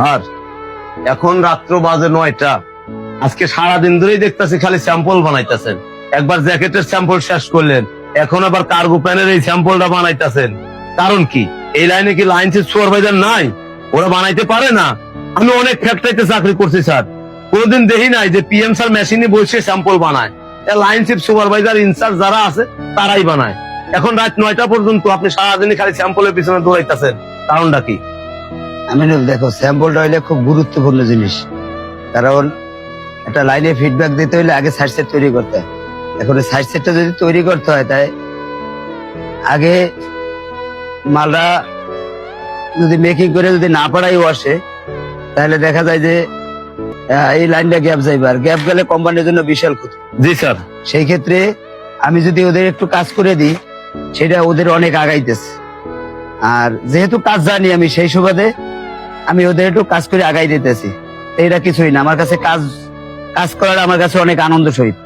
আর এখন রাত্র বাজে 9টা, আজকে সারাদিন ধরেই দেখতেছি খালি স্যাম্পল বানাইতেছেন। একবার জ্যাকেটের স্যাম্পল শেষ করলেন, এখন আবার কার্গো প্যানের এই স্যাম্পলটা বানাইতেছেন। কারণ কি? এই লাইনে কি লাইন সুপারভাইজার নাই? ওরা বানাইতে পারে না? আমি অনেক ফ্যাক্টরিতে চাকরি করছি স্যার, কোনোদিন দেখি নাই যে পিএম স্যার মেশিনে বসে স্যাম্পল বানায়। লাইন সুপারভাইজার ইনচার্জ যারা আছে তারাই বানায়। এখন রাত 9টা পর্যন্ত আপনি সারাদিনই খালি স্যাম্পলের পিছনে দৌড়াইতেছেন, কারণটা কি? আমিনুল, দেখো, স্যাম্পলটা হইলে খুব গুরুত্বপূর্ণ জিনিস। কারণ একটা লাইনে ফিডব্যাক দিতে হইলে আগে সাইড সেট তৈরি করতে হয়। এখন সাইড সেটটা যদি তৈরি করতে হয়, তাই আগে মালটা যদি মেকিং করে যদি না পারাই আসে, তাহলে দেখা যায় যে এই লাইনটা গ্যাপ যাইবে, আর গ্যাপ গেলে কোম্পানির জন্য বিশাল ক্ষতি। জি স্যার। সেই ক্ষেত্রে আমি যদি ওদের একটু কাজ করে দিই, সেটা ওদের অনেক আগাইতেছে। আর যেহেতু কাজ জানি আমি, সেই সুবাদে আমি ওদের একটু কাজ করে আগাই দিতেছি। এটা কিছুই না, আমার কাছে কাজ করার আমার কাছে অনেক আনন্দ সহিত।